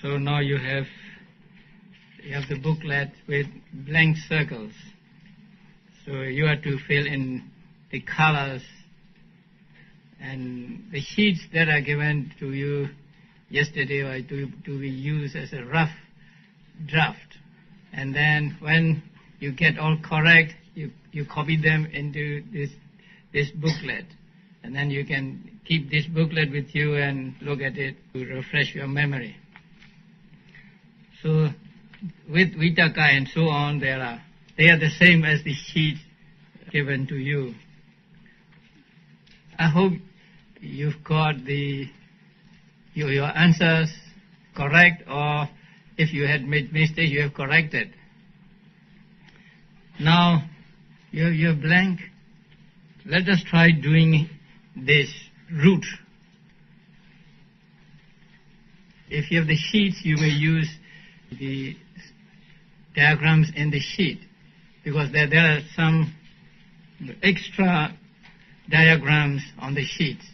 So now you have the booklet with blank circles. So you have to fill in the colors, and the sheets that are given to you yesterday are to be used as a rough draft. And then when you get all correct, you copy them into this booklet. And then you can keep this booklet with you and look at it to refresh your memory. So with Vitaka and so on, they are the same as the sheet given to you. I hope you've got your answers correct, or if you had made mistakes, you have corrected. Now you're blank. Let us try doing this root. If you have the sheets, you may use the diagrams in the sheet, because there are some extra diagrams on the sheets.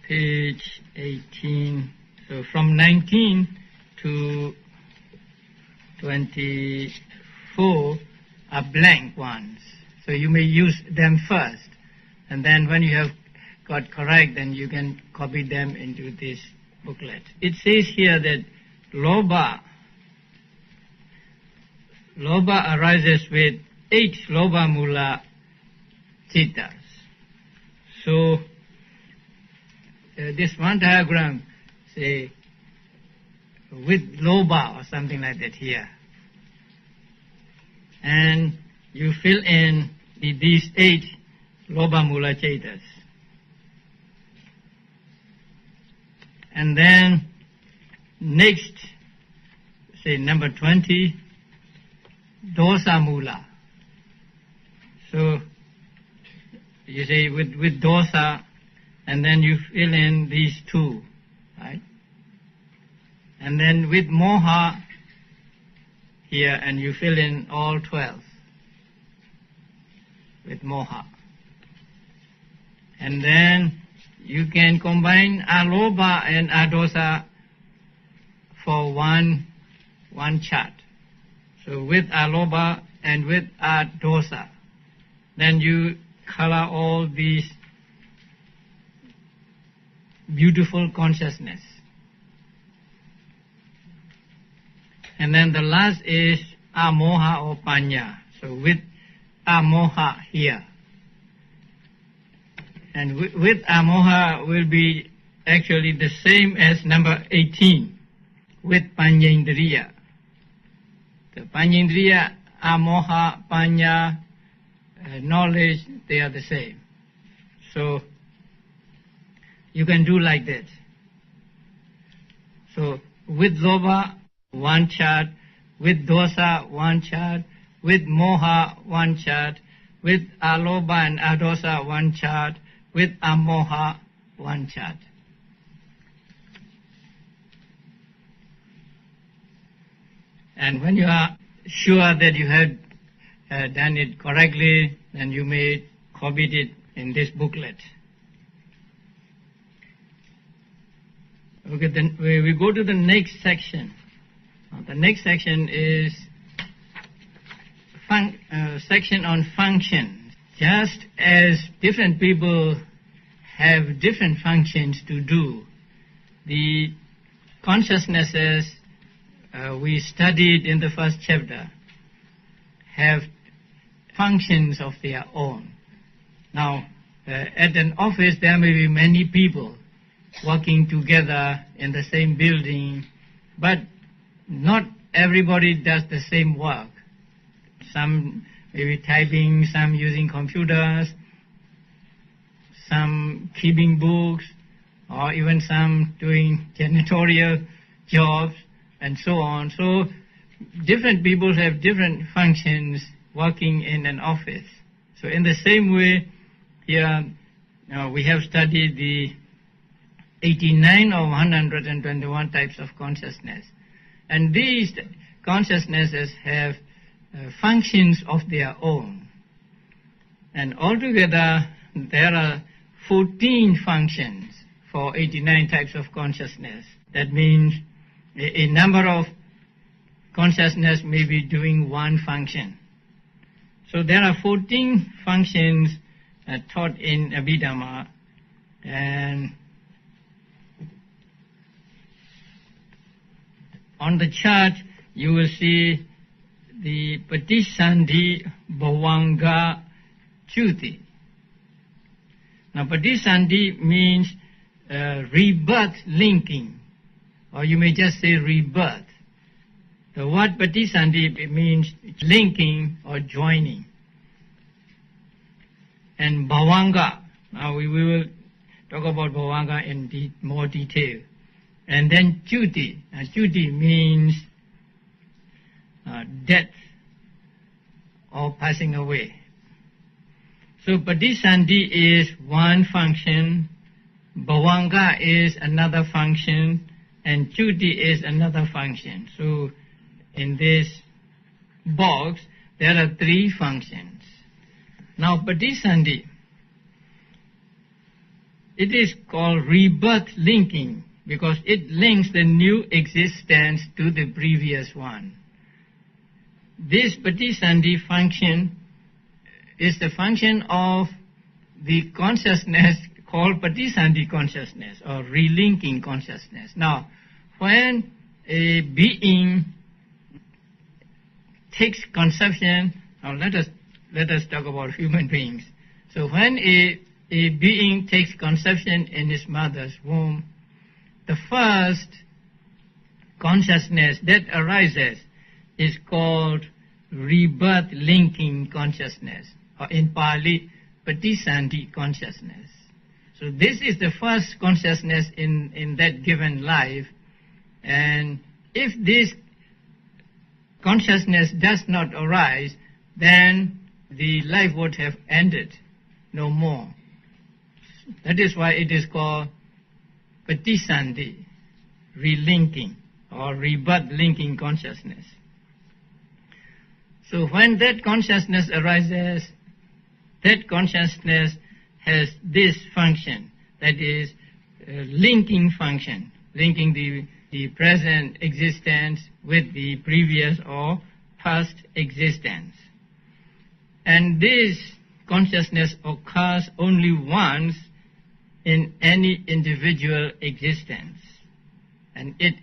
Page 18. So from 19 to 24 are blank ones. So you may use them first, and then when you have got correct, then you can copy them into this booklet. It says here that lobha arises with 8 lobha mula cittas. So this one diagram, say, with lobha or something like that here. And you fill in these 8 lobha mula cittas. And then next, say number 20, dosa mula. So you say with dosa, and then you fill in these 2, right? And then with moha here, and you fill in all 12 with moha. And then you can combine alobha and adosa for one chart. So with alobha and with adosa, then you color all these beautiful consciousness. And then the last is amoha or panya. So with amoha here. And with amoha will be actually the same as number 18 with panyendriya. The panyendriya, amoha, panya, knowledge, they are the same. So you can do like that. So with lobha, 1 chart, with dosa, 1 chart, with moha, 1 chart, with alobha and adosa, 1 chart, with amoha, 1 chart. And when you are sure that you have done it correctly, then you may copy it in this booklet. Okay, then we go to the next section. The next section is section on functions. Just as different people have different functions to do, the consciousnesses we studied in the first chapter have functions of their own. Now, at an office there may be many people working together in the same building, but not everybody does the same work. Some maybe typing, some using computers, some keeping books, or even some doing janitorial jobs, and so on. So different people have different functions working in an office. So in the same way, here we have studied the 89 or 121 types of consciousness. And these consciousnesses have functions of their own. And altogether there are 14 functions for 89 types of consciousness. That means a number of consciousness may be doing one function. So there are 14 functions taught in Abhidhamma, and on the chart you will see the patisandhi, bhavanga, cuti. Now patisandhi means rebirth linking, or you may just say rebirth. The word patisandhi means linking or joining. And bhavanga, now we will talk about bhavanga in more detail. And then cuti. Cuti means death or passing away. So patisandhi is one function, bhavanga is another function, and cuti is another function. So in this box there are three functions. Now patisandhi, it is called rebirth linking because it links the new existence to the previous one. This patisandhi function is the function of the consciousness called patisandhi consciousness or relinking consciousness. Now, when a being takes conception, now let us talk about human beings. So when a being takes conception in his mother's womb, the first consciousness that arises is called rebirth linking consciousness, or in Pali, patisandhi consciousness. So this is the first consciousness in that given life, and if this consciousness does not arise, then the life would have ended, no more. That is why it is called patisandhi, relinking or rebirth linking consciousness. So when that consciousness arises, that consciousness has this function, that is linking function, linking the present existence with the previous or past existence. And this consciousness occurs only once in any individual existence, and it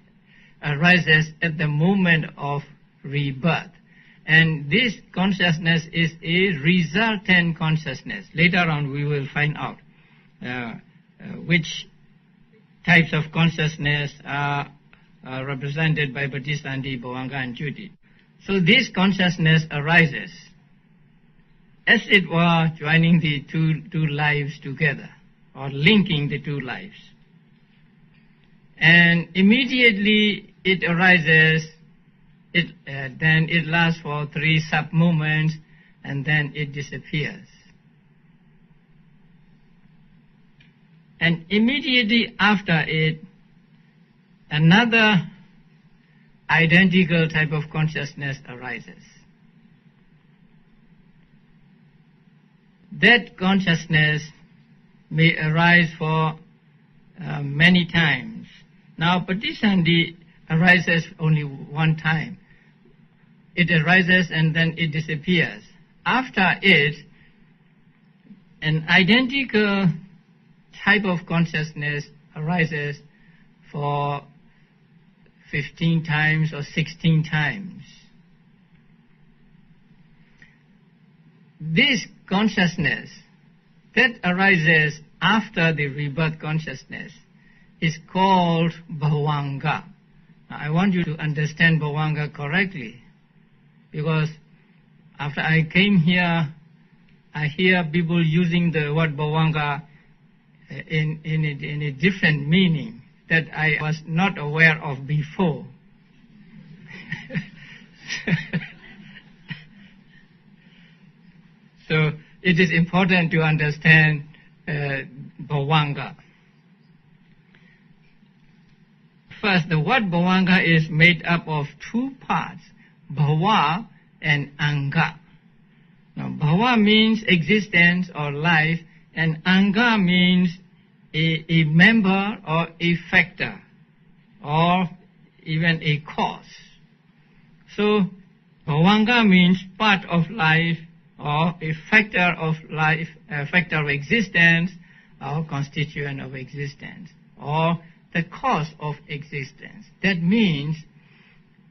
arises at the moment of rebirth. And this consciousness is a resultant consciousness. Later on we will find out which types of consciousness are represented by patisandhi, bhavanga and cuti. So this consciousness arises, as it were, joining the two lives together, or linking the two lives. And immediately it arises, then it lasts for 3 sub-moments, and then it disappears. And immediately after it, another identical type of consciousness arises. That consciousness may arise for many times. Now patisandhi arises only one time. It arises and then it disappears. After it, an identical type of consciousness arises for 15 times or 16 times. This consciousness that arises after the rebirth consciousness is called bhavanga. Now, I want you to understand bhavanga correctly, because after I came here, I hear people using the word bhavanga in a different meaning that I was not aware of before. So it is important to understand bhavanga. First, the word bhavanga is made up of 2 parts, bhava and anga. Now, bhava means existence or life, and anga means a member or a factor or even a cause. So bhavanga means part of life or a factor of life, a factor of existence or constituent of existence or the cause of existence. That means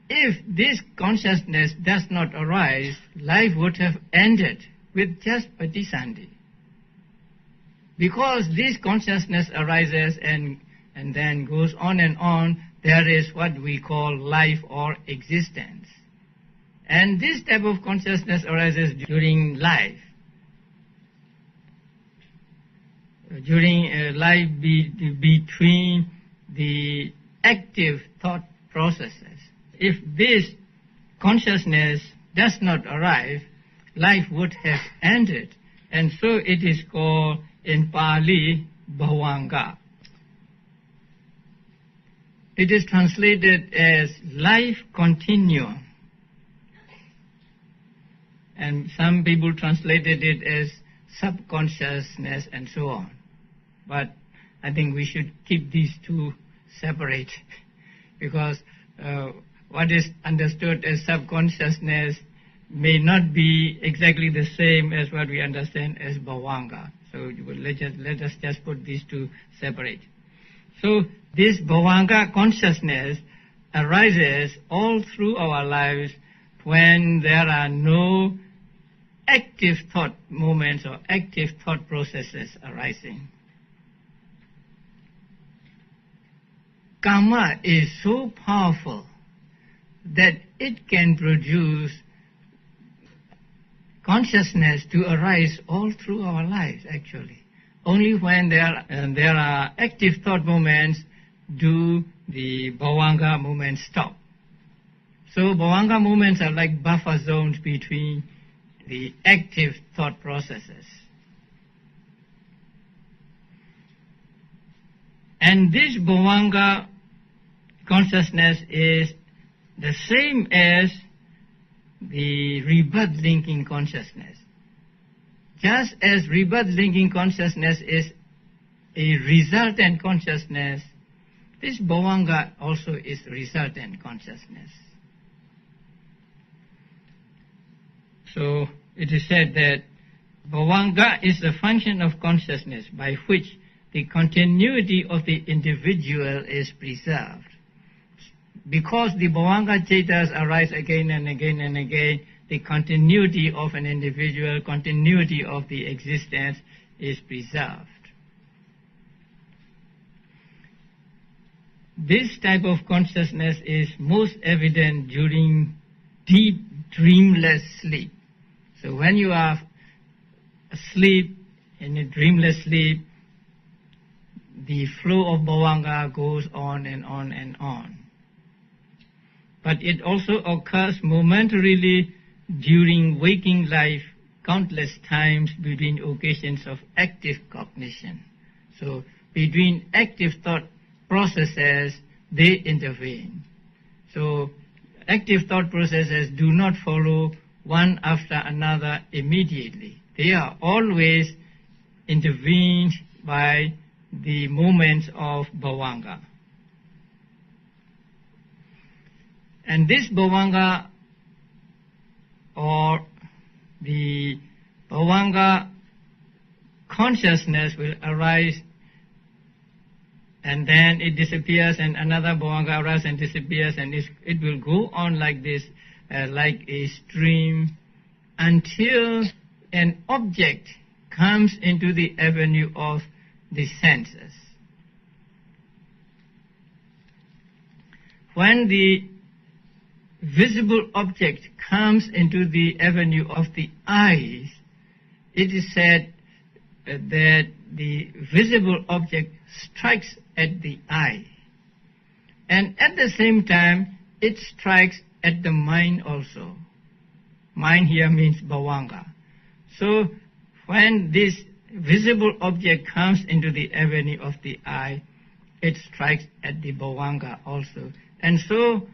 if this consciousness does not arise, life would have ended with just patisandhi. Because this consciousness arises and then goes on and on, there is what we call life or existence. And this type of consciousness arises during life. During life between the active thought processes. If this consciousness does not arrive, life would have ended. And so it is called in Pali bhavanga. It is translated as life continuum. And some people translated it as subconsciousness and so on. But I think we should keep these two separate because what is understood as subconsciousness may not be exactly the same as what we understand as bhavanga. So let us just put these two separate. So this bhavanga consciousness arises all through our lives when there are no active thought moments or active thought processes arising. Karma is so powerful that it can produce consciousness to arise all through our lives actually. Only when there are active thought moments do the bhavanga moments stop. So bhavanga moments are like buffer zones between the active thought processes. And this bhavanga consciousness is the same as the rebirth linking consciousness. Just as rebirth linking consciousness is a resultant consciousness, this bhavanga also is resultant consciousness. So it is said that bhavanga is the function of consciousness by which the continuity of the individual is preserved. Because the bhavanga cetas arise again and again and again, the continuity of an individual, continuity of the existence is preserved. This type of consciousness is most evident during deep dreamless sleep. So when you are asleep, in a dreamless sleep, the flow of bhavanga goes on and on and on. But it also occurs momentarily during waking life, countless times between occasions of active cognition. So between active thought processes, they intervene. So active thought processes do not follow one after another immediately. They are always intervened by the moments of bhavanga. And this bhavanga or the bhavanga consciousness will arise and then it disappears and another bhavanga arises and disappears and it will go on like this, like a stream until an object comes into the avenue of the senses. When the visible object comes into the avenue of the eyes, it is said that the visible object strikes at the eye. And at the same time, it strikes at the mind also. Mind here means bhavanga. So when this visible object comes into the avenue of the eye, it strikes at the bhavanga also. And so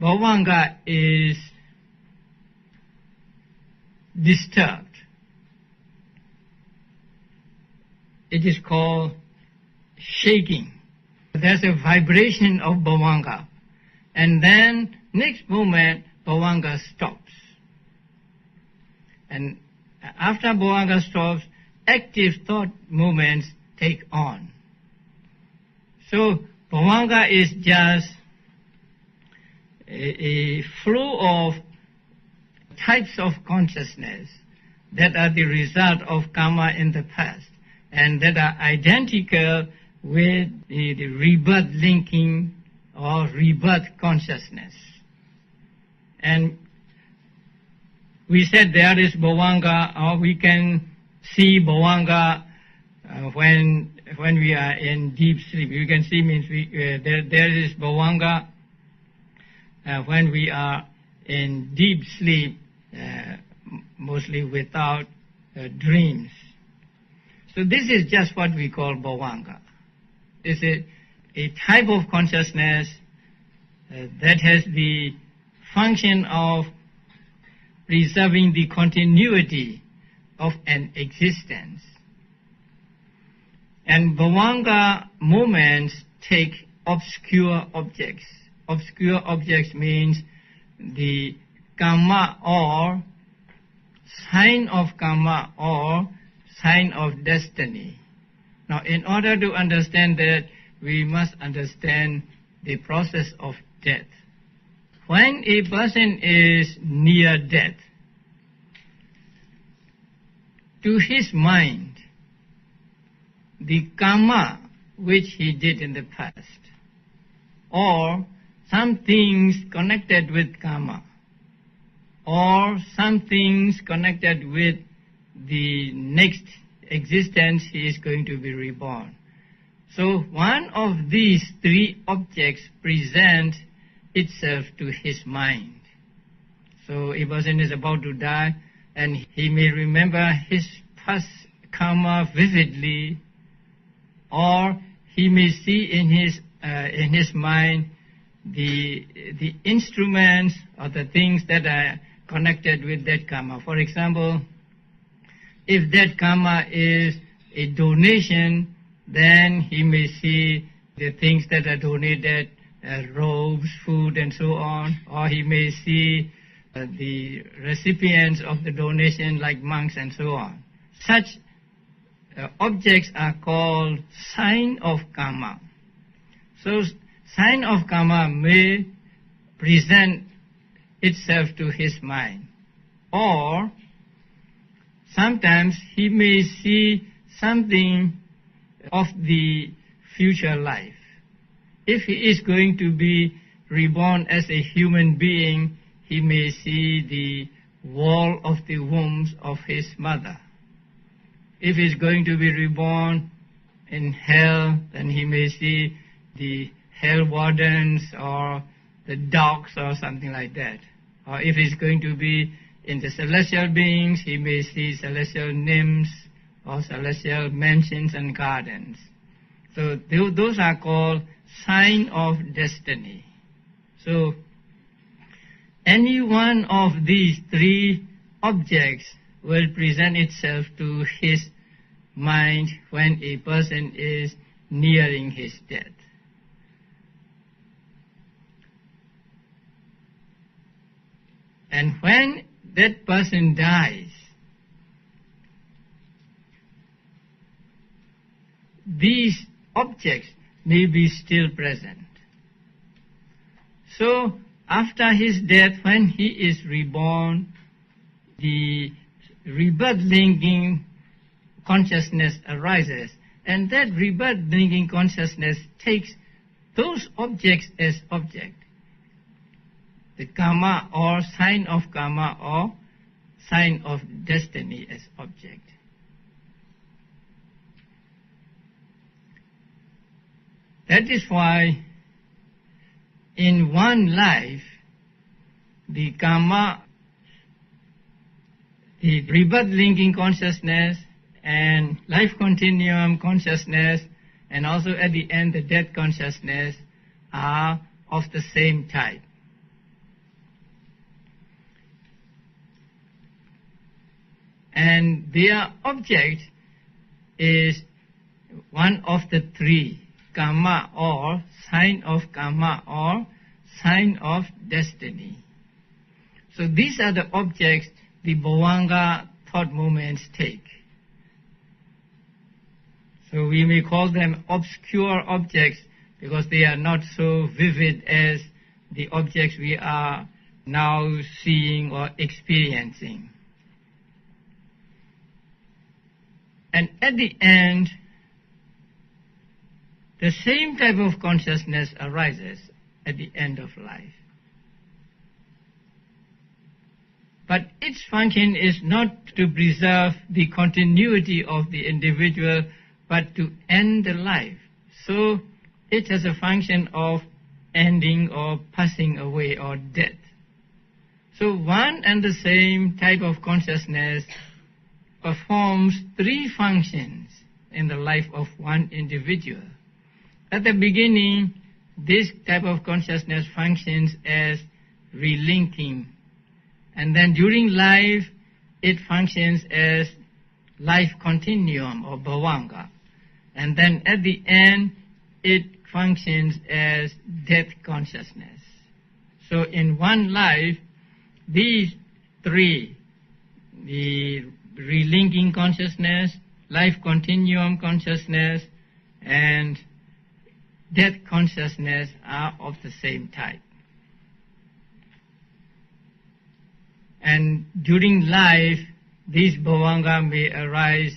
bhavanga is disturbed. It is called shaking. There's a vibration of bhavanga. And then next moment, bhavanga stops. And after bhavanga stops, active thought movements take on. So bhavanga is just a flow of types of consciousness that are the result of karma in the past and that are identical with the rebirth linking or rebirth consciousness. And we said there is bhavanga, or we can see bhavanga when we are in deep sleep. You can see means there is bhavanga when we are in deep sleep, mostly without dreams. So this is just what we call bhavanga. This is a type of consciousness that has the function of preserving the continuity of an existence. And bhavanga moments take obscure objects. Obscure objects means the karma or sign of karma or sign of destiny. Now, in order to understand that, we must understand the process of death. When a person is near death, to his mind, the karma which he did in the past, or some things connected with karma, or some things connected with the next existence he is going to be reborn. So one of these three objects presents itself to his mind. So a person is about to die and he may remember his past karma vividly, or he may see in his mind the instruments or the things that are connected with that karma. For example, if that karma is a donation, then he may see the things that are donated, robes, food, and so on, or he may see the recipients of the donation like monks and so on. Such objects are called sign of karma. So sign of karma may present itself to his mind, or sometimes he may see something of the future life. If he is going to be reborn as a human being, he may see the wall of the wombs of his mother. If he is going to be reborn in hell, then he may see the hell wardens or the dogs or something like that. Or if he is going to be in the celestial beings, he may see celestial nymphs or celestial mansions and gardens. So those are called sign of destiny. So any one of these three objects will present itself to his mind when a person is nearing his death. And when that person dies, these objects may be still present. So after his death, when he is reborn, the rebirth linking consciousness arises, and that rebirth linking consciousness takes those objects as object. The karma or sign of karma or sign of destiny as object. That is why in one life, the karma, the rebirth linking consciousness and life continuum consciousness, and also at the end the death consciousness are of the same type. And their object is one of the three. karma or sign of karma or sign of destiny. So these are the objects the bhavanga thought movements take. So we may call them obscure objects because they are not so vivid as the objects we are now seeing or experiencing. And at the end, the same type of consciousness arises at the end of life. But its function is not to preserve the continuity of the individual, but to end the life. So it has a function of ending or passing away or death. So one and the same type of consciousness performs three functions in the life of one individual. At the beginning, this type of consciousness functions as relinking, and then during life it functions as life continuum or bhavanga, and then at the end it functions as death consciousness. So in one life, these three, the relinking consciousness, life continuum consciousness, and death consciousness are of the same type. And during life, these bhavanga may arise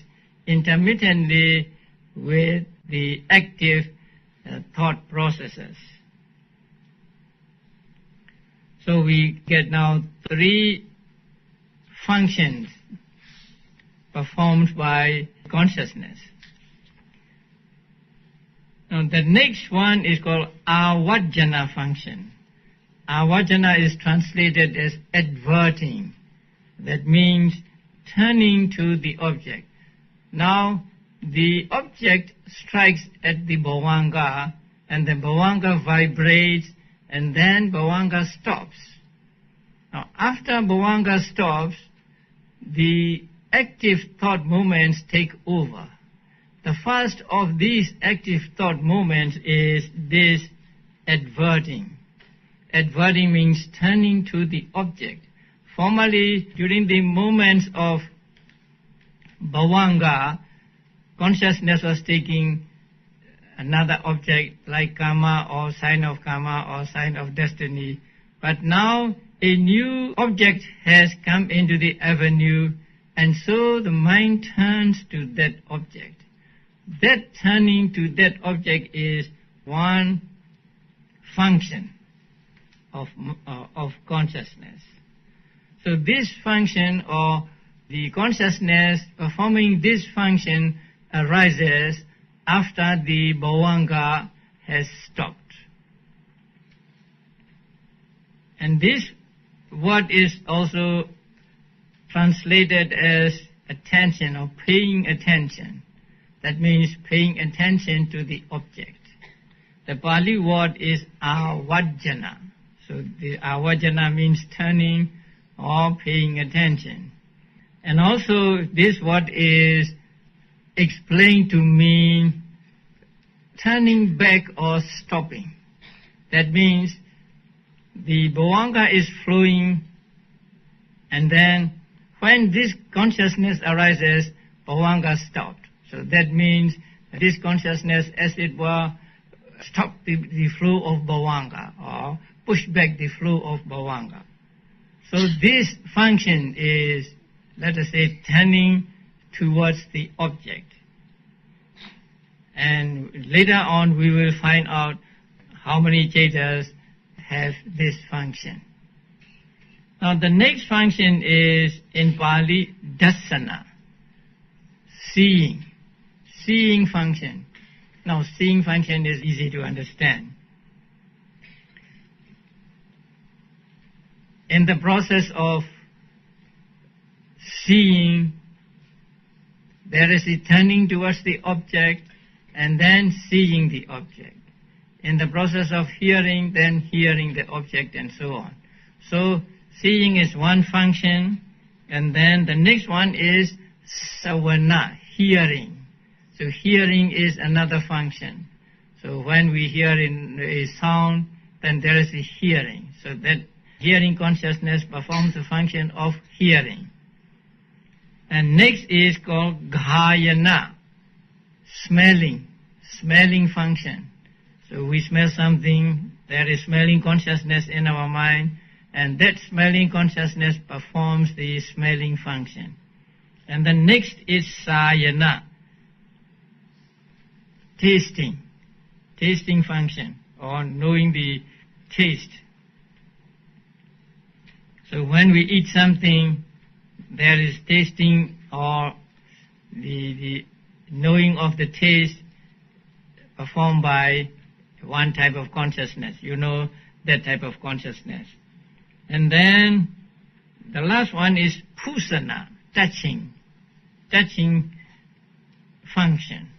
intermittently with the active thought processes. So we get now three functions performed by consciousness. Now the next one is called āvarjana function. Āvarjana is translated as adverting. That means turning to the object. Now the object strikes at the bhavanga, and the bhavanga vibrates, and then bhavanga stops. Now after bhavanga stops, the active thought movements take over. The first of these active thought movements is this adverting. Adverting means turning to the object. Formerly, during the moments of bhavanga, consciousness was taking another object like karma or sign of karma or sign of destiny. But now a new object has come into the avenue, and so the mind turns to that object. That turning to that object is one function of consciousness. So this function, or the consciousness performing this function, arises after the bhavanga has stopped. And this word is also translated as attention or paying attention. That means paying attention to the object. The Pali word is āvarjana. So the āvarjana means turning or paying attention. And also this word is explained to mean turning back or stopping. That means the bhavanga is flowing, and then when this consciousness arises, bhavanga stopped. So that means this consciousness, as it were, stopped the flow of bhavanga or pushed back the flow of bhavanga. So this function is, let us say, turning towards the object. And later on we will find out how many cetas have this function. Now the next function is in Pali dasana, seeing. Seeing function. Now seeing function is easy to understand. In the process of seeing, there is the turning towards the object and then seeing the object. In the process of hearing, then hearing the object, and so on. So seeing is one function, and then the next one is savana, hearing. So hearing is another function. So when we hear in a sound, then there is a hearing. So that hearing consciousness performs the function of hearing. And next is called ghayana, smelling function. So we smell something, there is smelling consciousness in our mind, and that smelling consciousness performs the smelling function. And the next is sayana, tasting function, or knowing the taste. So when we eat something, there is tasting or the knowing of the taste performed by one type of consciousness. You know that type of consciousness. And then the last one is pusana, touching function.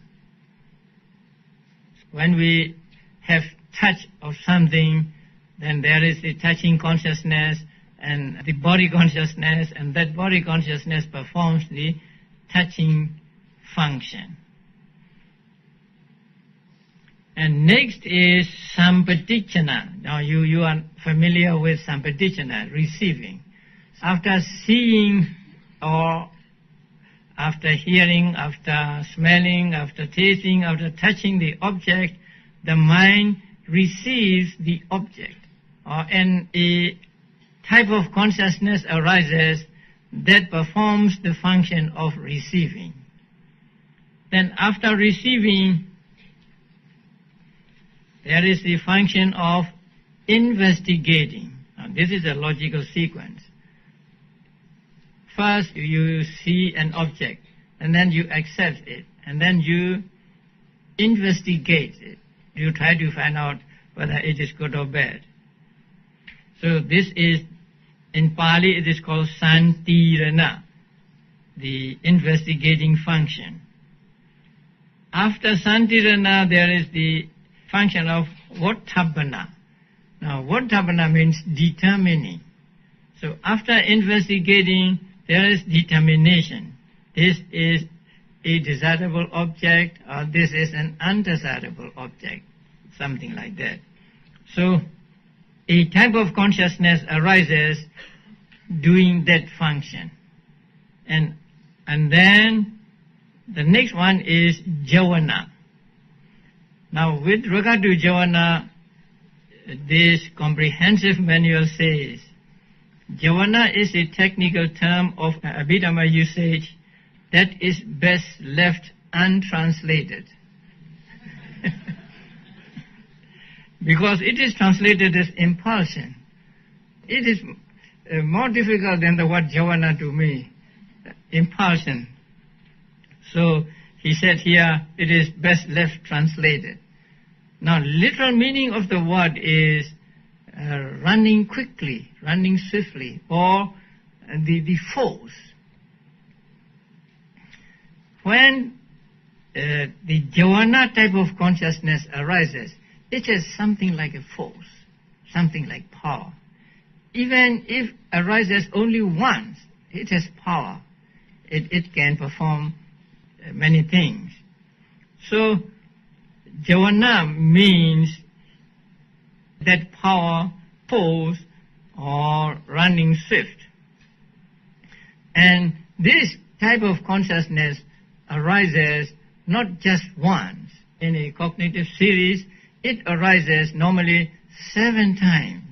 When we have touch of something, then there is the touching consciousness and the body consciousness, and that body consciousness performs the touching function. And next is sampadichana. Now you are familiar with sampadichana, receiving. After seeing or after hearing, after smelling, after tasting, after touching the object, the mind receives the object. And a type of consciousness arises that performs the function of receiving. Then after receiving, there is the function of investigating. Now this is a logical sequence. First you see an object, and then you accept it, and then you investigate it. You try to find out whether it is good or bad. So this is, in Pali it is called santirana, the investigating function. After santirana there is the function of vattabhana. Now vattabhana means determining. So after investigating, there is determination. This is a desirable object, or this is an undesirable object, something like that. So a type of consciousness arises doing that function. And then the next one is javana. Now with regard to javana, this comprehensive manual says, javana is a technical term of Abhidhamma usage that is best left untranslated. Because it is translated as impulsion. It is more difficult than the word javana to me, impulsion. So he said here, it is best left translated. Now literal meaning of the word is running quickly, running swiftly, or the force. When the javana type of consciousness arises, it has something like a force, something like power. Even if arises only once, it has power. It can perform many things. So javana means that power, force, or running swift. And this type of consciousness arises not just once. In a cognitive series, it arises normally 7 times.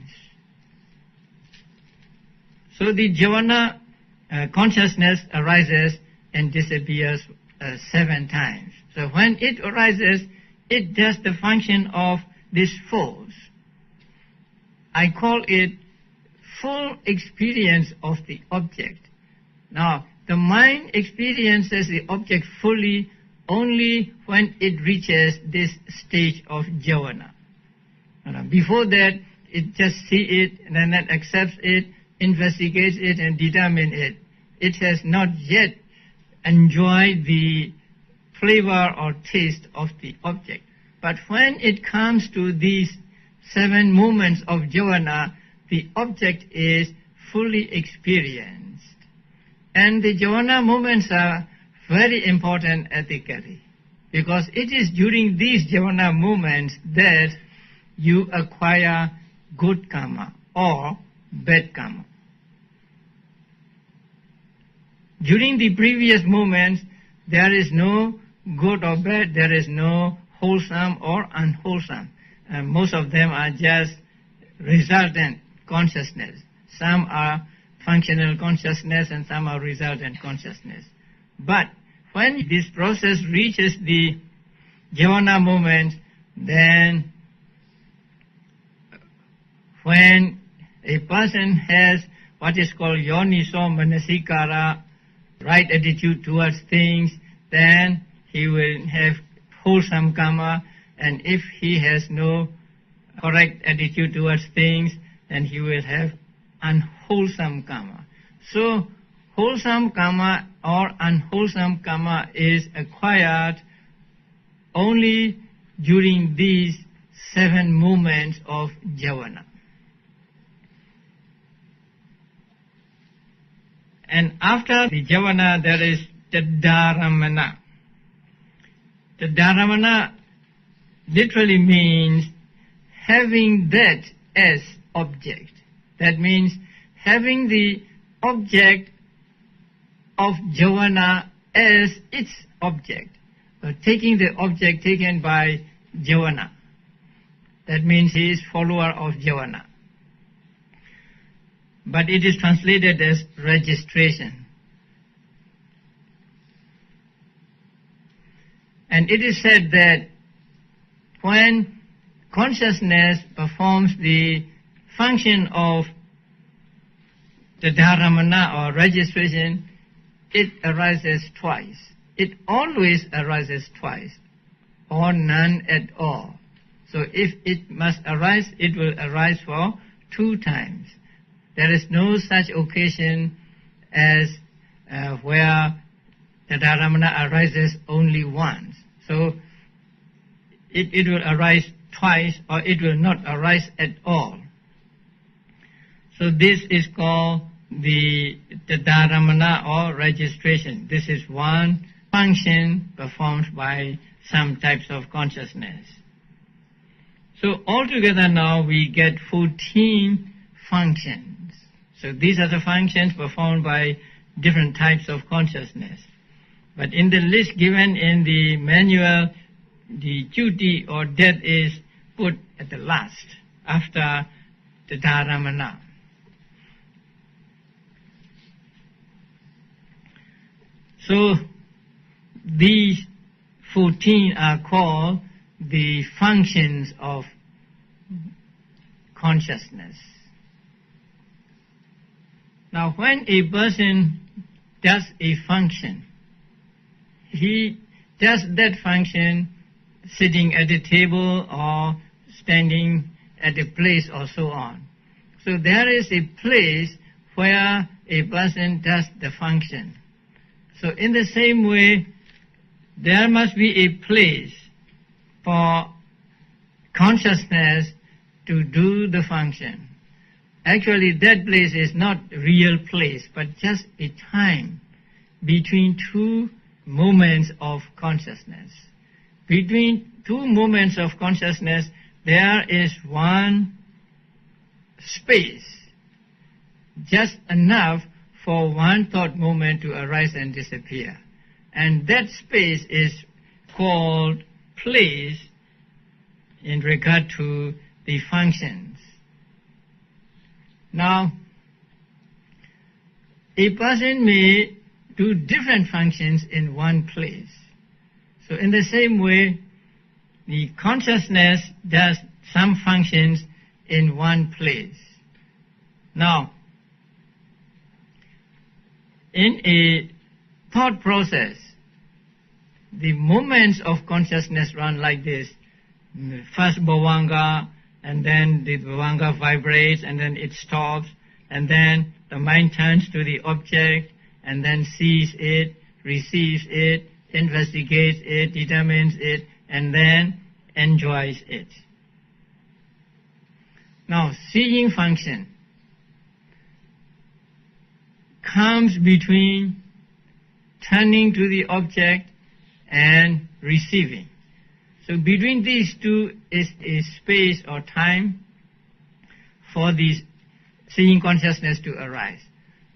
So the javana consciousness arises and disappears 7 times. So when it arises, it does the function of this force. I call it full experience of the object. Now, the mind experiences the object fully only when it reaches this stage of javana. Before that, it just sees it and then it accepts it, investigates it and determines it. It has not yet enjoyed the flavor or taste of the object. But when it comes to these 7 moments of javana, the object is fully experienced. And the javana moments are very important ethically, because it is during these javana movements that you acquire good karma or bad karma. During the previous moments, there is no good or bad, there is no wholesome or unwholesome. Most of them are just resultant consciousness. Some are functional consciousness and some are resultant consciousness. But when this process reaches the javana moment, then when a person has what is called yoniso manasikara, right attitude towards things, then he will have wholesome karma, and if he has no correct attitude towards things, then he will have unwholesome karma. So wholesome karma or unwholesome karma is acquired only during these 7 movements of javana. And after the javana there is tadārammaṇa. Tadārammaṇa literally means having that as object. That means having the object of javana as its object, taking the object taken by javana. That means he is follower of javana. But it is translated as registration. And it is said that when consciousness performs the function of tadārammaṇa or registration, it arises twice. It always arises twice, or none at all. So if it must arise, it will arise for 2 times. There is no such occasion as where tadārammaṇa arises only once. So it will arise twice, or it will not arise at all. So this is called the tadārammaṇa or registration. This is one function performed by some types of consciousness. So altogether now we get 14 functions. So these are the functions performed by different types of consciousness. But in the list given in the manual, the cuti or death is put at the last, after tadārammaṇa. So these 14 are called the functions of consciousness. Now when a person does a function, he does that function sitting at a table or standing at a place or so on. So there is a place where a person does the function. So in the same way, there must be a place for consciousness to do the function. Actually, that place is not a real place, but just a time between 2 moments of consciousness. Between 2 moments of consciousness, there is one space, just enough for one thought moment to arise and disappear. And that space is called place in regard to the functions. Now, a person may do different functions in one place. So in the same way, the consciousness does some functions in one place. Now, in a thought process, the moments of consciousness run like this. First bhavanga, and then the bhavanga vibrates, and then it stops, and then the mind turns to the object, and then sees it, receives it, investigates it, determines it, and then enjoys it. Now, seeing function comes between turning to the object and receiving. So between these two is space or time for this seeing consciousness to arise.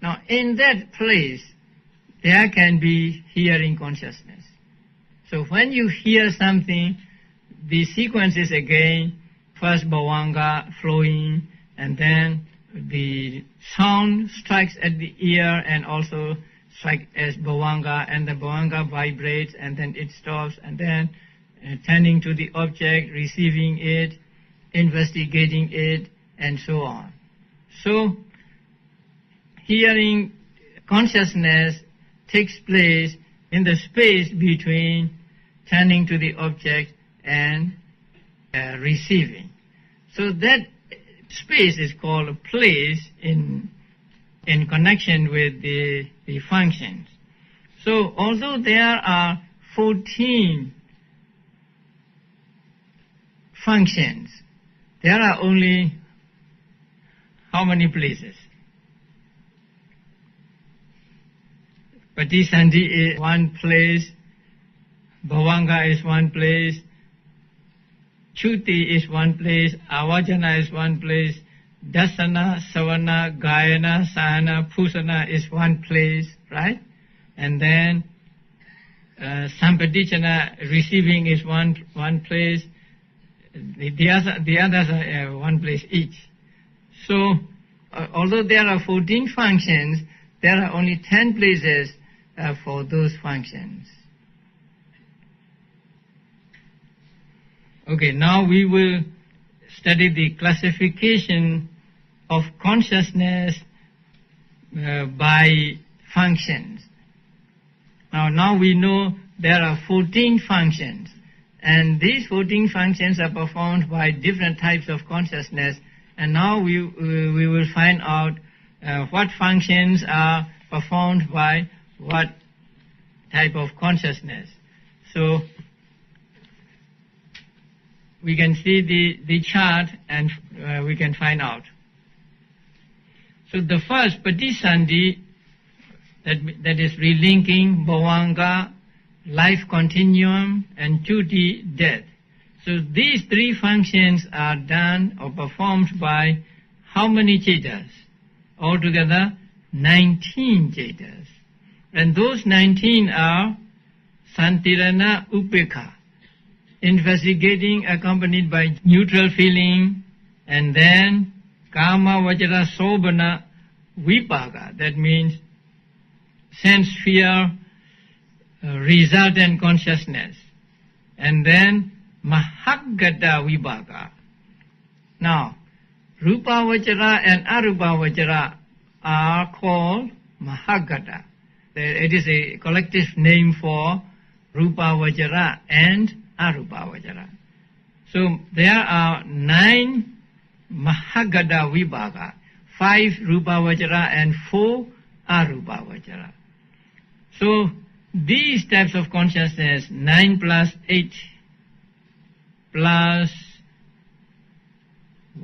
Now in that place, there can be hearing consciousness. So when you hear something, the sequence is again first bhavanga flowing, and then the sound strikes at the ear and also strikes as bhavanga, and the bhavanga vibrates and then it stops, and then turning to the object, receiving it, investigating it, and so on. So hearing consciousness takes place in the space between turning to the object and receiving. So that space is called a place in connection with the functions. So although there are 14 functions, there are only how many places? Patisandhi is one place, bhavanga is one place, cuti is one place, āvarjana is one place, dasana, savana, gayana, sahana, pusana is one place, right? And then sampadicana, receiving, is one place. The others are one place each. So although there are 14 functions, there are only 10 places for those functions. Okay, now we will study the classification of consciousness by functions. Now we know there are 14 functions, and these 14 functions are performed by different types of consciousness, and now we will find out what functions are performed by what type of consciousness. So we can see the chart and we can find out. So the first, patisandhi, that is relinking, bhavanga, life continuum, and cuti, death. So these three functions are done or performed by how many cetas? Altogether 19 cetas. And those 19 are santirana upekha, investigating accompanied by neutral feeling, and then kama vajra sobhana vipaga, that means sense fear, resultant consciousness, and then mahagata vipaga. Now, rupa vajra and arupa vajra are called mahagata. It is a collective name for rupa vajra and arupa vajra. So there are 9 mahagata vipaga, 5 rupa vajra and 4 arupa vajra. So these types of consciousness, 9 plus 8 plus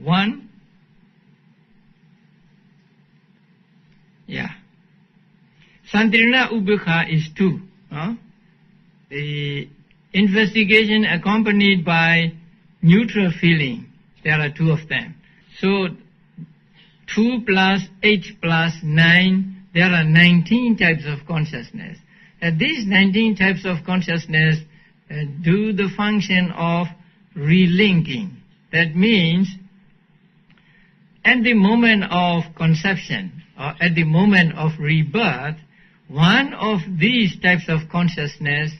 1, Santirana Ubekha is 2. The investigation accompanied by neutral feeling, there are 2 of them. So 2 plus 8 plus 9, there are 19 types of consciousness. These 19 types of consciousness do the function of relinking. That means at the moment of conception or at the moment of rebirth, one of these types of consciousness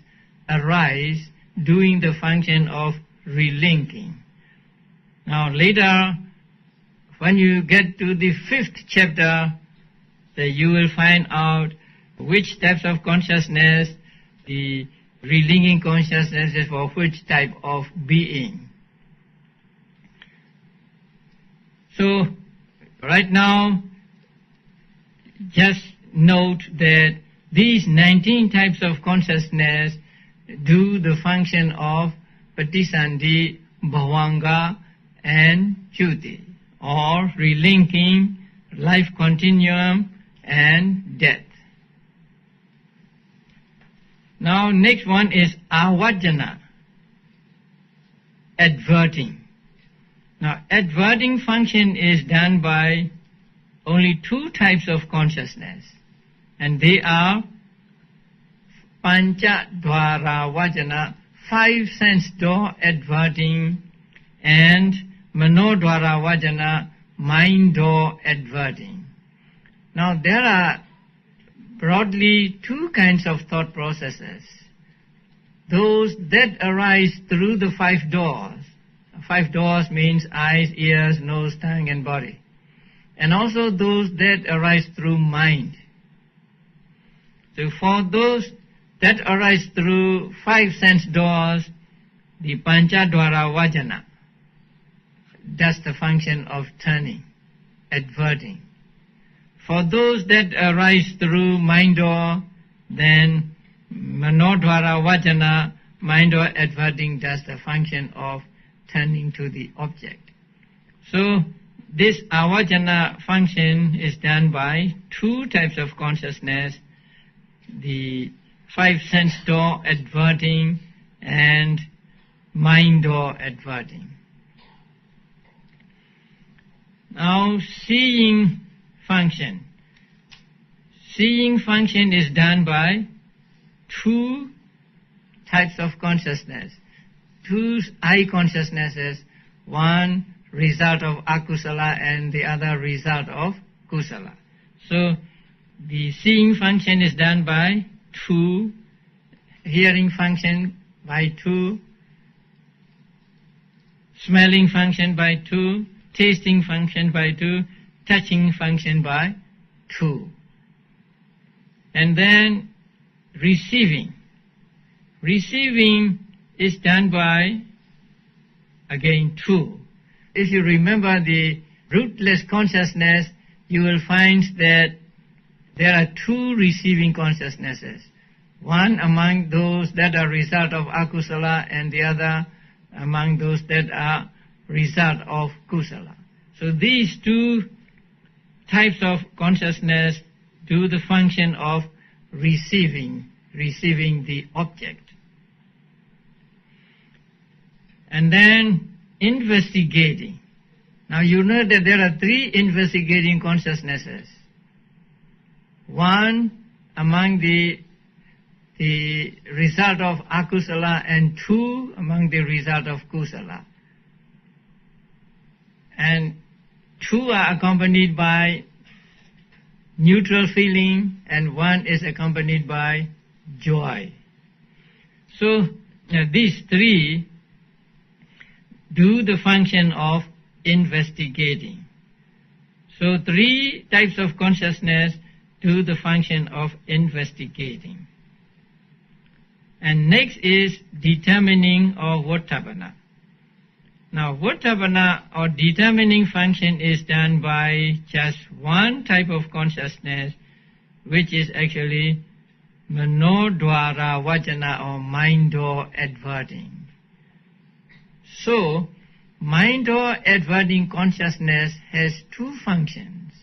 arise doing the function of relinking. Now later, when you get to the 5th chapter, you will find out which types of consciousness, the relinking consciousness is for which type of being. So right now, just note that these 19 types of consciousness do the function of patisandhi, bhavanga, and cuti, or relinking, life continuum, and death. Now next one is āvarjana, adverting. Now adverting function is done by only two types of consciousness, and they are pancha dvara vajana, five sense door adverting, and manodvara vajana, mind door adverting. Now there are broadly two kinds of thought processes. Those that arise through the five doors. Five doors means eyes, ears, nose, tongue and body. And also those that arise through mind. So for those that arise through five sense doors, the panchadvara vajana does the function of turning, adverting. For those that arise through mind door, then manodvara vajana, mind door adverting, does the function of turning to the object. So this āvarjana function is done by two types of consciousness, the five sense door adverting and mind door adverting. Now seeing function. Seeing function is done by two types of consciousness, two eye consciousnesses, one result of akusala and the other result of kusala. So the seeing function is done by two, hearing function by two, smelling function by two, tasting function by two, touching function by two. And then receiving. Receiving is done by, again, two. If you remember the rootless consciousness, you will find that there are two receiving consciousnesses. One among those that are result of akusala and the other among those that are result of kusala. So these two types of consciousness do the function of receiving the object. And then investigating. Now you know that there are three investigating consciousnesses. One among the result of akusala and two among the result of kusala. And two are accompanied by neutral feeling and one is accompanied by joy. So these three do the function of investigating. So three types of consciousness do the function of investigating. And next is determining or vottabana. Now vottabana or determining function is done by just one type of consciousness, which is actually manodvara vajana or mind door adverting. So mind door adverting consciousness has two functions.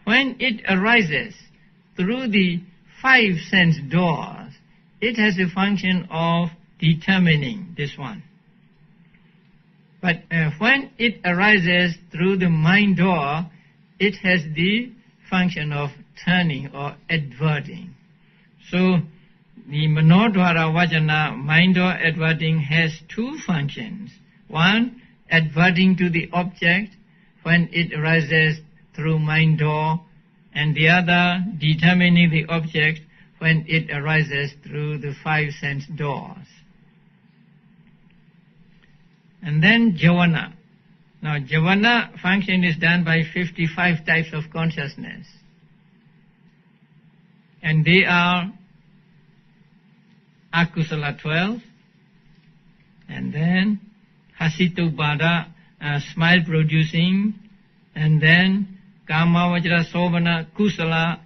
When it arises through the five sense doors, it has a function of determining this one. But when it arises through the mind door, it has the function of turning or adverting. So the manodvara vajana, mind door adverting, has two functions. One, adverting to the object when it arises through mind door, and the other, determining the object when it arises through the five sense doors. And then javana. Now javana function is done by 55 types of consciousness. And they are akusala 12, and then hasitu bada, smile producing, and then kama vajra sobana kusala,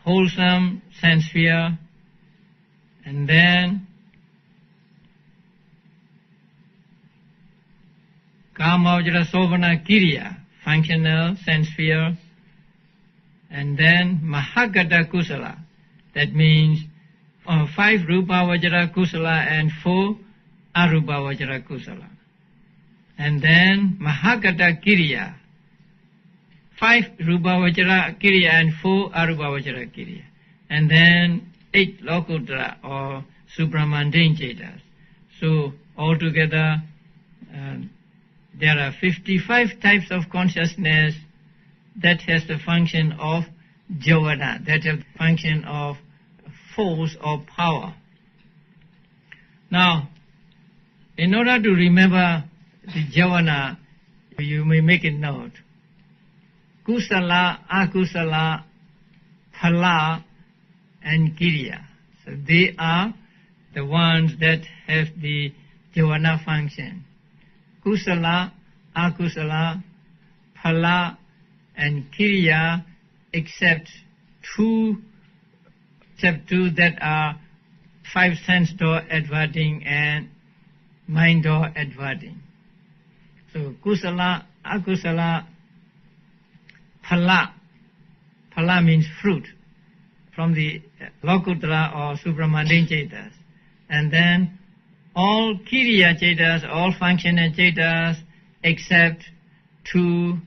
wholesome sense sphere, and then kama vajra sobana kiriya, functional sense sphere, and then mahagata kusala, That means 5 Rupa Vajra Kusala and 4 Arupa Vajra Kusala. And then Mahagata Kiriya, 5 Rupa Vajra Kiriya and 4 Arupa Vajra Kiriya. And then 8 Lokuttara or supramundane Cetas. So altogether there are 55 types of consciousness that has the function of javana, that has the function of force or power. Now, in order to remember the javana, you may make a note. Kusala, akusala, phala, and kiriya. So they are the ones that have the javana function. Kusala, akusala, phala, and kiriya, except two that are 5 sense door adverting and mind door adverting. So kusala, akusala, phala. Phala means fruit from the lokuttara or supramundane cetas. And then all kiriya cetas, all functional cetas, except 2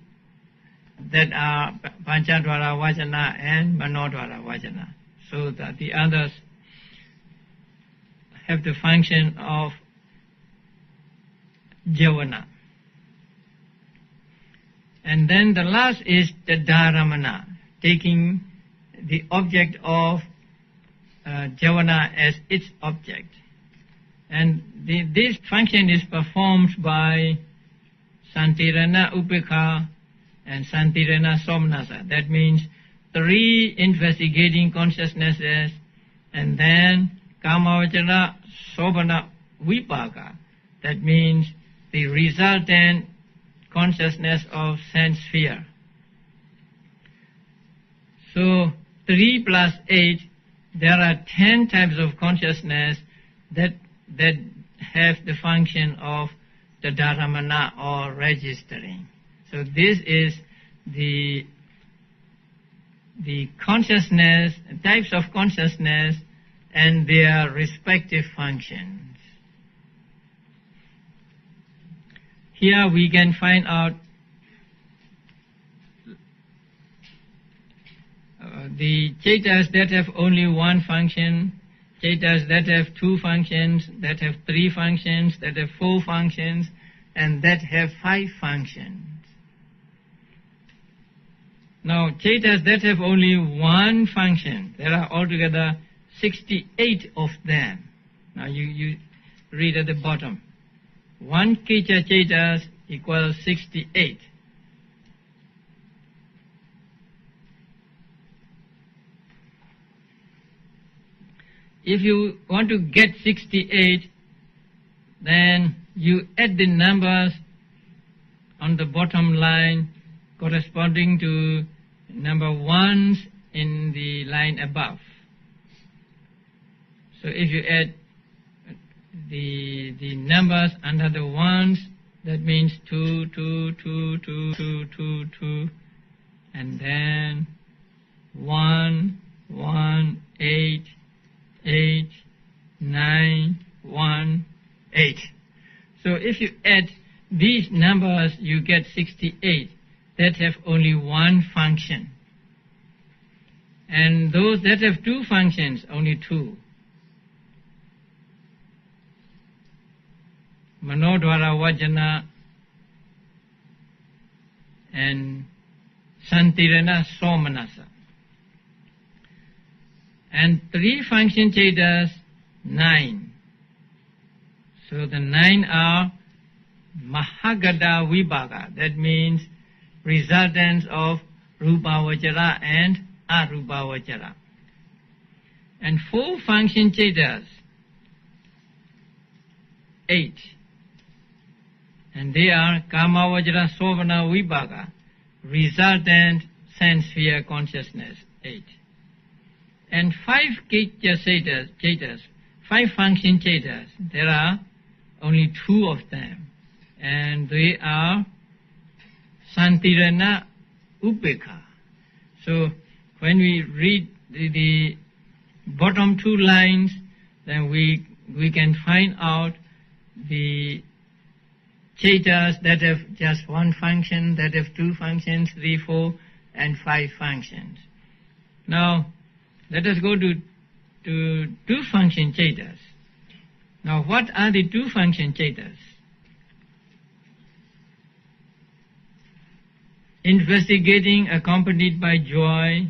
that are panchadvara vajana and manodvara vajana. So that the others have the function of javana. And then the last is tadārammaṇa, taking the object of javana as its object. And this function is performed by santirana upekha and santirana somnasa. That means 3 investigating consciousnesses, and then kamavajana sobhana vipaka. That means the resultant consciousness of sense sphere. So 3 plus 8, there are 10 types of consciousness that have the function of tadārammaṇa or registering. So this is the consciousness, types of consciousness and their respective functions. Here we can find out the cetas that have only one function, cetas that have 2 functions, that have 3 functions, that have 4 functions, and that have 5 functions. Now, cetas that have only one function, there are altogether 68 of them. Now you read at the bottom. 1 kecha cetas equals 68. If you want to get 68, then you add the numbers on the bottom line corresponding to number 1s in the line above. So if you add the numbers under the 1s, that means 2, 2, 2, 2, 2, 2, 2, and then 1, 1, 8, 8, 9, 1, 8. So if you add these numbers, you get 68 that have only one function. And those that have 2 functions, only 2. Manodvara vajana and santirana somanasa. And 3 function cetas, 9. So the 9 are mahagada vibhaga. That means resultants of rupa vajara and arupa vajara. And 4 function cetas, 8. And they are kama vajra sobhana vibhaga, resultant sense sphere consciousness, 8. And 5 cetas, 5 function cetas, there are only 2 of them, and they are santirana upekha. So when we read the bottom two lines, then we can find out the Cettas that have just one function, that have two functions, 3, 4, and 5 functions. Now, let us go to two-function Cettas. Now, what are the two-function Cettas? Investigating accompanied by joy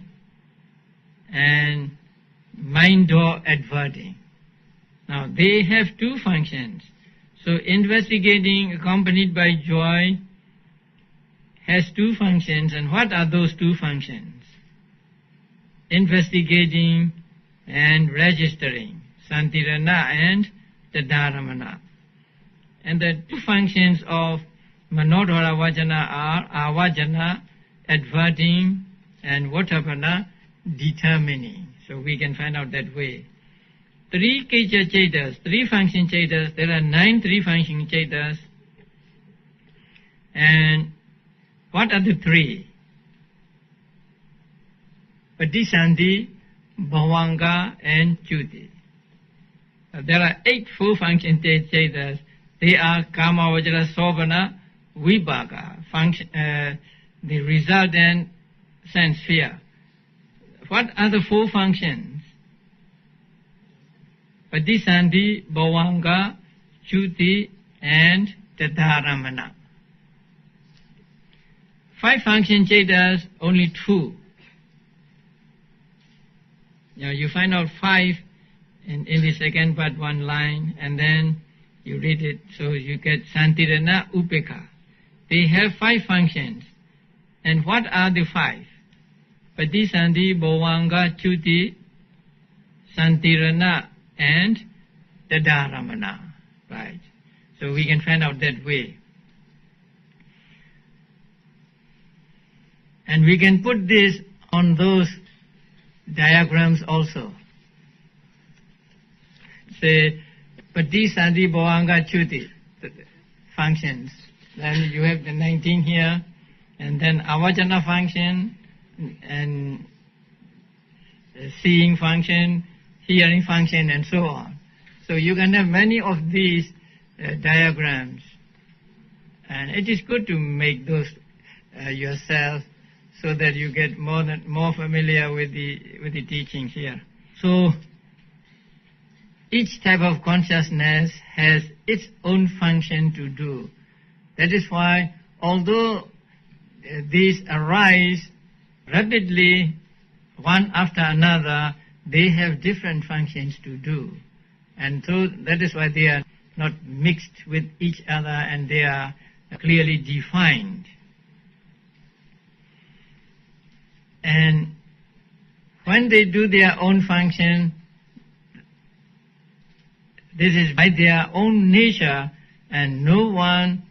and mind or adverting. Now, they have two functions. So, investigating accompanied by joy has two functions. And what are those two functions? Investigating and registering, santirana and tadārammaṇa. And the two functions of manodhara vajana are āvarjana, adverting, and vatapana, determining. So we can find out that way. Three Keja Cettas, three function Cettas, there are 9 three-function Cettas. And what are the 3? Patisandhi, bhavanga, and cuti. There are 8 four-function Cettas. They are kama, vajra, sobhana, vibhaka, function, the resultant sense sphere. What are the 4 functions? Patisandhi, bhavanga, cuti, and tadārammaṇa. 5 function Cettas, only 2. Now you find out 5 in the second part, 1 line, and then you read it, so you get santirana, upekha. They have 5 functions. And what are the 5? Patisandhi, bhavanga, cuti, santirana, and tadārammaṇa. Right. So we can find out that way. And we can put this on those diagrams also. Say, patisandhi, bhavanga, cuti, functions. Then you have the 19 here, and then āvarjana function, and seeing function, hearing function, and so on. So you can have many of these diagrams, and it is good to make those yourself, so that you get more familiar with the teachings here. So each type of consciousness has its own function to do. That is why, although these arise rapidly, one after another, they have different functions to do. And so that is why they are not mixed with each other, and they are clearly defined. And when they do their own function, this is by their own nature, and no one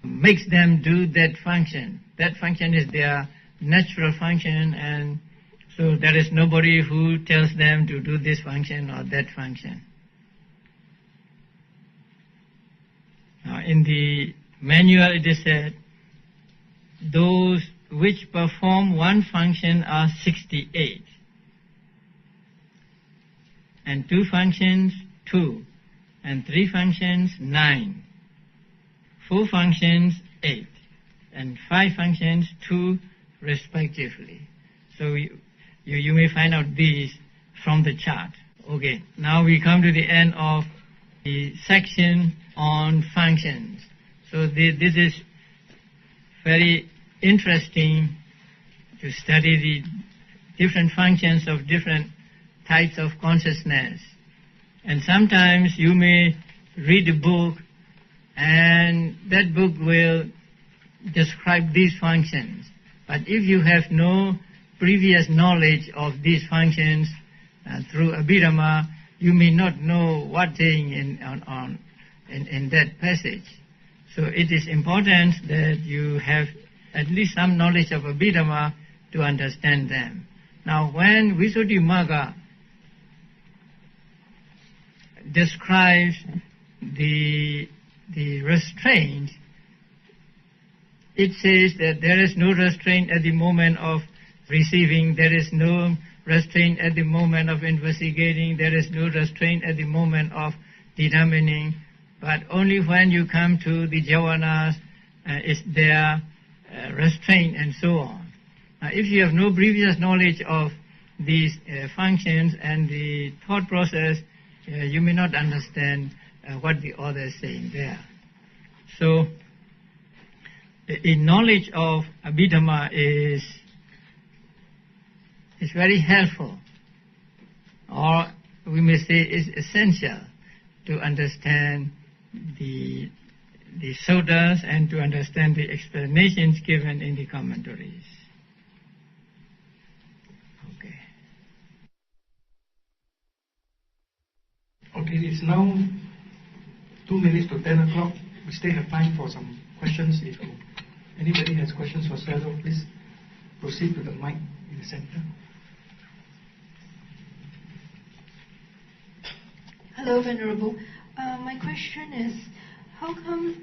makes them do that function. That function is their natural function, and so there is nobody who tells them to do this function or that function. Now, in the manual it is said, those which perform one function are 68, and 2 functions, 2, and 3 functions, 9, 4 functions, 8, and 5 functions, 2 respectively. So you may find out these from the chart. Okay, now we come to the end of the section on functions. So this is very interesting to study the different functions of different types of consciousness. And sometimes you may read a book, and that book will describe these functions. But if you have no previous knowledge of these functions through Abhidhamma, you may not know what's saying in that passage. So it is important that you have at least some knowledge of Abhidhamma to understand them. Now, when Visuddhimagga describes the restraint, it says that there is no restraint at the moment of receiving, there is no restraint at the moment of investigating, there is no restraint at the moment of determining, but only when you come to the javanas is there restraint and so on. If you have no previous knowledge of these functions and the thought process, you may not understand what the author is saying there. So, a knowledge of Abhidhamma is very helpful, or we may say is essential to understand the suttas and to understand the explanations given in the commentaries. Okay. Okay, it's now 2 minutes to 10 o'clock. We still have time for some questions. If anybody has questions for Sayadaw, please proceed to the mic in the center. Hello, Venerable. My question is, how come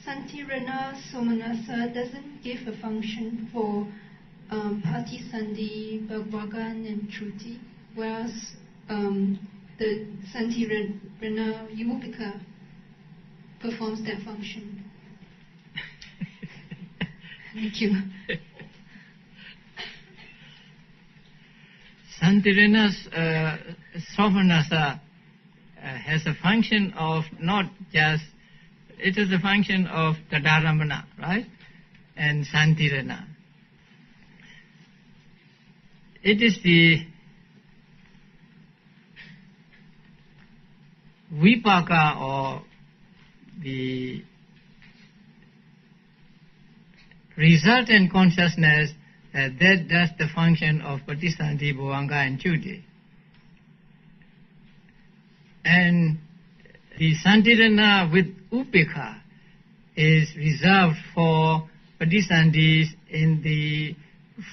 Santirana Somanasa doesn't give a function for patisandhi, bhavanga, and cuti, whereas the Santirana Upeka performs that function? Thank you. Santirana Somanasa has a function of not just, it is a function of tadārammaṇa, right? And Santirana. It is the vipaka or the resultant consciousness that does the function of patisandhi, bhavanga and cuti. And the Santirana with upeka is reserved for patisandhis in the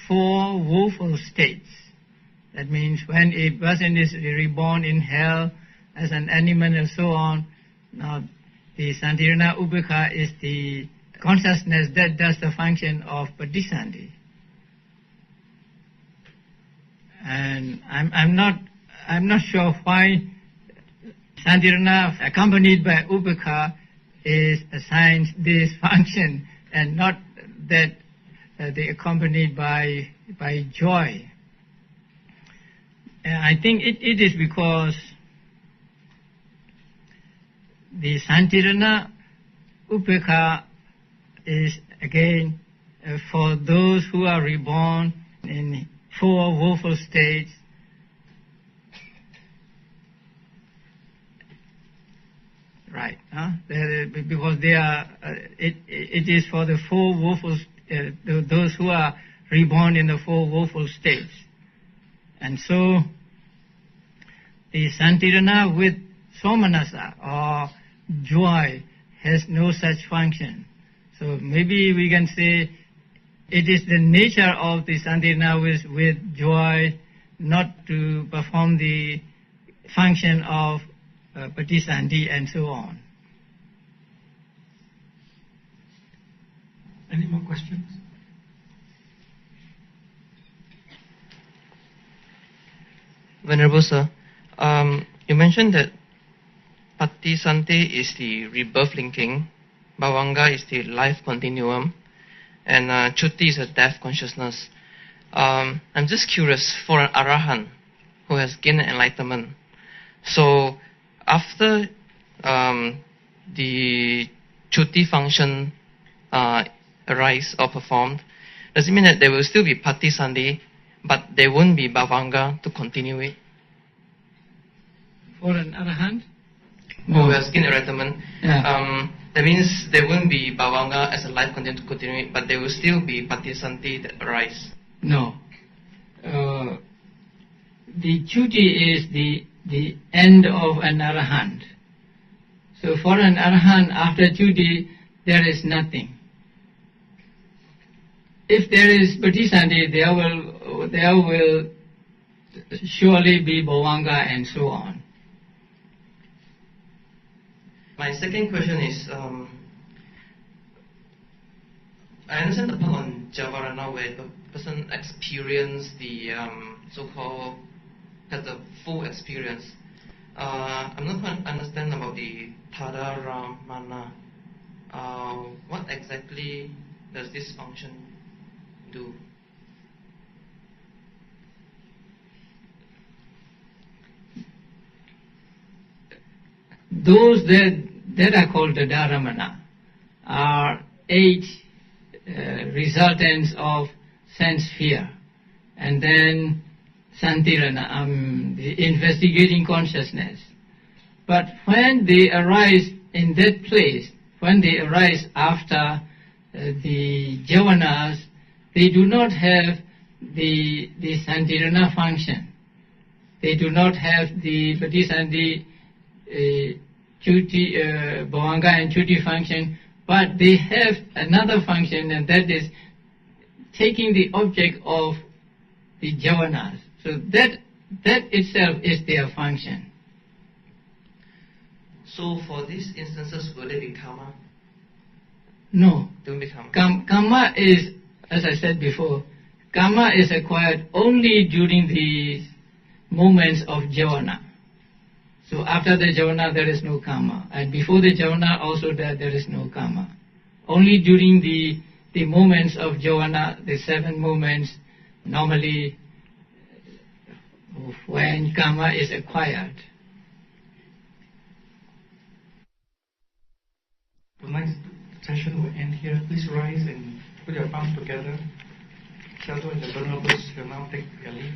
4 woeful states. That means when a person is reborn in hell as an animal and so on, now the Santirana upeka is the consciousness that does the function of patisandhi. And I'm not sure why Santirana accompanied by upeka is assigned this function and not that they accompanied by joy. And I think it is because the Santirana upeka is again for those who are reborn in 4 woeful states. Right, because they are. It is for the 4 woeful, those who are reborn in the 4 woeful states, and so the Santirana with somanasa or joy has no such function. So maybe we can say it is the nature of the Santirana with joy not to perform the function of patisandhi and so on. Any more questions? Venerable Sir, you mentioned that patisandhi is the rebirth linking, bhavanga is the life continuum, and cuti is a death consciousness. I'm just curious, for an arahant who has gained enlightenment, so after the cuti function arise or performed, does it mean that there will still be patisandhi, but there won't be bhavanga to continue it? For an arahant? Who has gained enlightenment, that means there won't be bhavanga as a life continuum to continue it, but there will still be patisandhi that arise. No. The cuti is the end of an arahant. So for an arahant, after cuti, there is nothing. If there is patisandhi, there will surely be bhavanga and so on. My second question is, I understand the part on javana, where the person experience the so-called has the full experience. I'm not quite understand about the tadārammaṇa. What exactly does this function do? Those that are called the tadārammaṇa are 8 resultants of sense sphere, and then santirana, the investigating consciousness. But when they arise in that place, when they arise after the javanas, they do not have the santirana function. They do not have the patisandhi, cuti, bhavanga and cuti function, but they have another function, and that is taking the object of the javanas. So that itself is their function. So for these instances, will they be karma? No. They will be karma. Karma is, as I said before, karma is acquired only during the moments of javana. So after the javana there is no karma, and before the javana also there is no karma. Only during the moments of javana, the 7 moments, normally when karma is acquired. Tonight's session will end here. Please rise and put your palms together. Sayadaw and the Venerables will now take their leave.